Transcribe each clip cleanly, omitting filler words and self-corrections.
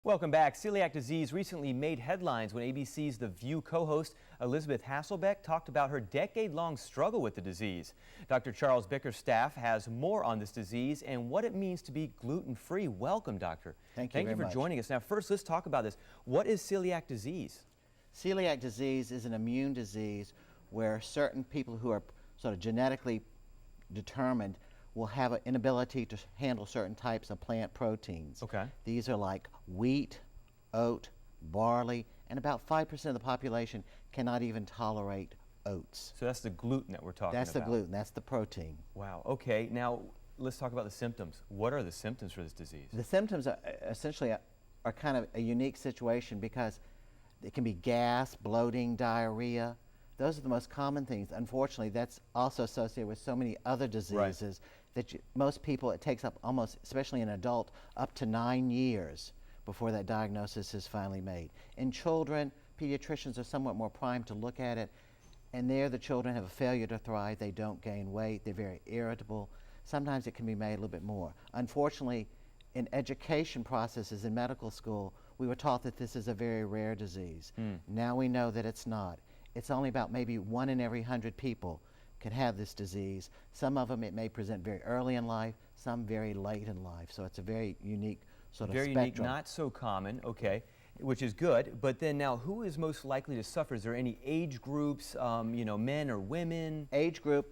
Welcome back. Celiac disease recently made headlines when ABC's The View co-host Elizabeth Hasselbeck talked about her decade-long struggle with the disease. Dr. Charles Bickerstaff has more on this disease and what it means to be gluten-free. Welcome, doctor. Thank you for joining us. Now, first, let's talk about this. What is celiac disease? Celiac disease is an immune disease where certain people who are sort of genetically determined will have an inability to handle certain types of plant proteins. Okay. These are like wheat, oat, barley, and about 5% of the population cannot even tolerate oats. So that's the gluten that we're talking about. That's the gluten, that's the protein. Wow. Okay. Now, let's talk about the symptoms. What are the symptoms for this disease? The symptoms are essentially are kind of a unique situation because it can be gas, bloating, diarrhea. Those are the most common things. Unfortunately, that's also associated with so many other diseases that most people, it takes up almost, especially an adult, up to 9 years before that diagnosis is finally made. In children, pediatricians are somewhat more primed to look at it, and there the children have a failure to thrive. They don't gain weight. They're very irritable. Sometimes it can be made a little bit more. Unfortunately, in education processes in medical school, we were taught that this is a very rare disease. Now we know that it's not. It's only about maybe 1 in every 100 people can have this disease. Some of them it may present very early in life, some very late in life. So it's a very unique sort of spectrum. Very unique, not so common, okay, which is good. But then now, who is most likely to suffer? Is there any age groups, men or women? Age group,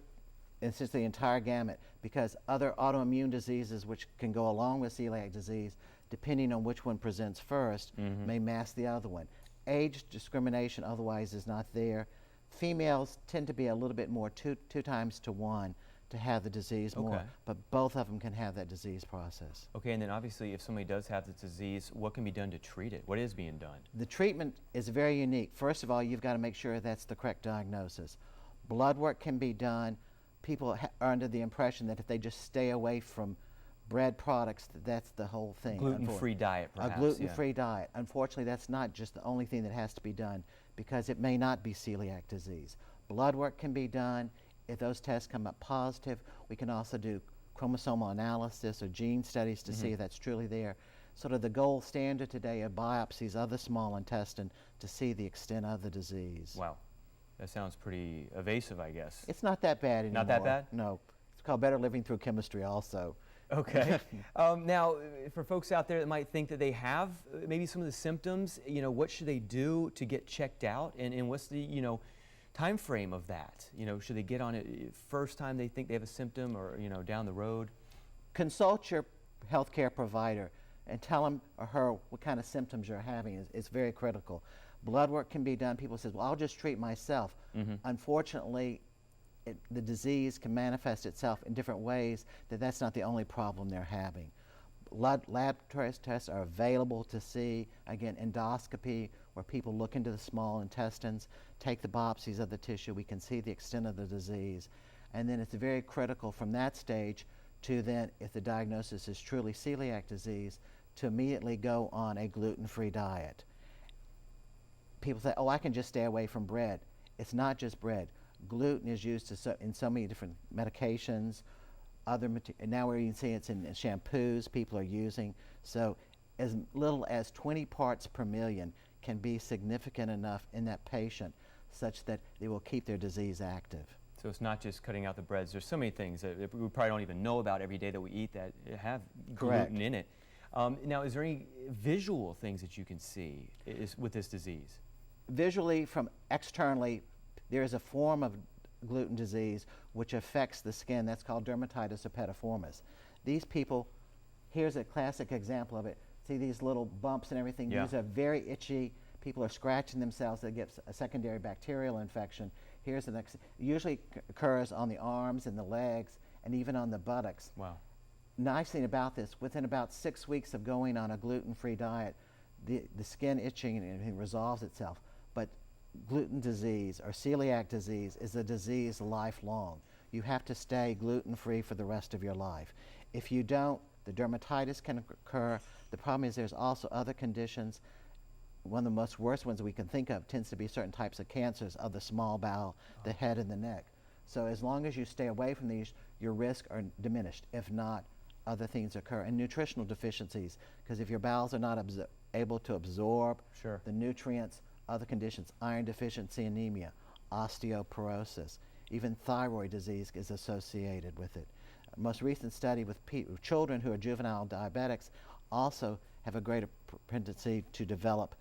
it's just the entire gamut, because other autoimmune diseases which can go along with celiac disease, depending on which one presents first, may mask the other one. Age discrimination otherwise is not there. Females tend to be a little bit more, two times to 1 to have the disease more, but both of them can have that disease process. Okay, and then obviously if somebody does have this disease, what can be done to treat it? What is being done? The treatment is very unique. First of all, you've got to make sure that's the correct diagnosis. Blood work can be done. People are under the impression that if they just stay away from bread products, that's the whole thing. Gluten-free diet, perhaps. A gluten-free diet. Unfortunately, that's not just the only thing that has to be done, because it may not be celiac disease. Blood work can be done. If those tests come up positive, we can also do chromosomal analysis or gene studies to see if that's truly there. Sort of the gold standard today are biopsies of the small intestine to see the extent of the disease. Wow. That sounds pretty evasive, I guess. It's not that bad anymore. Not that bad? No. It's called better living through chemistry also. Okay. Now, for folks out there that might think that they have maybe some of the symptoms, what should they do to get checked out? And what's the, time frame of that? Should they get on it first time they think they have a symptom or, down the road? Consult your healthcare provider and tell him or her what kind of symptoms you're having. It's very critical. Blood work can be done. People say, well, I'll just treat myself. Unfortunately, the disease can manifest itself in different ways, that's not the only problem they're having. Lab tests are available to see. Again, endoscopy, where people look into the small intestines, take the biopsies of the tissue. We can see the extent of the disease. And then it's very critical from that stage to then, if the diagnosis is truly celiac disease, to immediately go on a gluten-free diet. People say, oh, I can just stay away from bread. It's not just bread. Gluten is used in so many different medications, and now we're even seeing it's in shampoos people are using. So as little as 20 parts per million can be significant enough in that patient such that they will keep their disease active. So it's not just cutting out the breads. There's so many things that we probably don't even know about every day that we eat that have gluten in it. Now, is there any visual things that you can see with this disease? Visually, from externally, there is a form of gluten disease which affects the skin. That's called dermatitis herpetiformis. These people, here's a classic example of it. See these little bumps and everything? These are very itchy. People are scratching themselves. They get a secondary bacterial infection. Here's the next. It usually occurs on the arms and the legs and even on the buttocks. Wow. Nice thing about this, within about 6 weeks of going on a gluten-free diet, the skin itching and resolves itself. But gluten disease or celiac disease is a disease lifelong. You have to stay gluten-free for the rest of your life. If you don't, the dermatitis can occur. The problem is there's also other conditions. One of the most worst ones we can think of tends to be certain types of cancers of the small bowel, the head and the neck. So as long as you stay away from these, your risks are diminished. If not, other things occur. And nutritional deficiencies, because if your bowels are not able to absorb Sure. the nutrients, other conditions, iron deficiency anemia, osteoporosis, even thyroid disease is associated with it. Most recent study with children who are juvenile diabetics also have a greater propensity to develop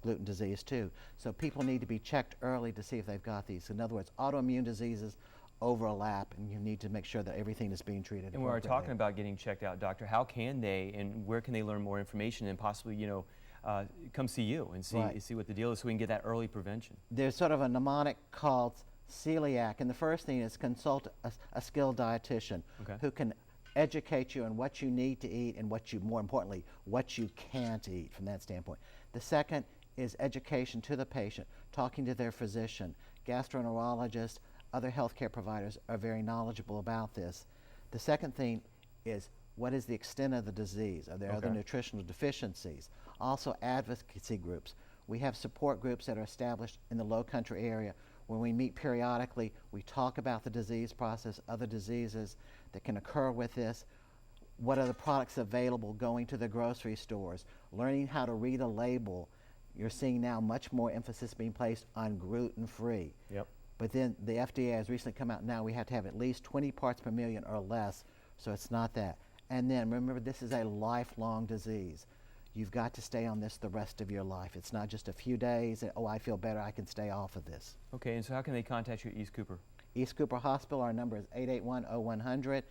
gluten disease too. So people need to be checked early to see if they've got these. In other words, autoimmune diseases overlap, and you need to make sure that everything is being treated And we are appropriately. talking about getting checked out, doctor. How can they and where can they learn more information and possibly, you know, come see you and see Right. see what the deal is so we can get that early prevention? There's sort of a mnemonic called celiac, and the first thing is consult a skilled dietitian Okay. who can educate you on what you need to eat and what you, more importantly, what you can't eat from that standpoint. The second is education to the patient, talking to their physician. Gastroenterologists, other healthcare providers are very knowledgeable about this. The second thing is, what is the extent of the disease? Are there other Okay. nutritional deficiencies? Also, advocacy groups. We have support groups that are established in the low country area. When we meet periodically, we talk about the disease process, other diseases that can occur with this, what are the products available, going to the grocery stores, learning how to read a label. You're seeing now much more emphasis being placed on gluten-free. Yep. But then the FDA has recently come out, now we have to have at least 20 parts per million or less, so it's not that. And then remember, this is a lifelong disease. You've got to stay on this the rest of your life. It's not just a few days, and, oh, I feel better, I can stay off of this. Okay, and so how can they contact you at East Cooper? East Cooper Hospital, our number is 881-0100.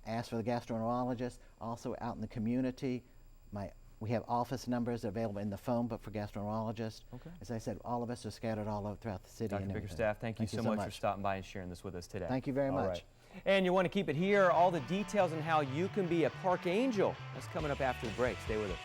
Ask for the gastroenterologist. Also out in the community, we have office numbers available in the phone book for gastroenterologists. Okay. As I said, all of us are scattered all over throughout the city. Dr. and everything. Bickerstaff, thank you so much for stopping by and sharing this with us today. Thank you very All much. right. And you want to keep it here, all the details on how you can be a park angel. That's coming up after the break. Stay with us.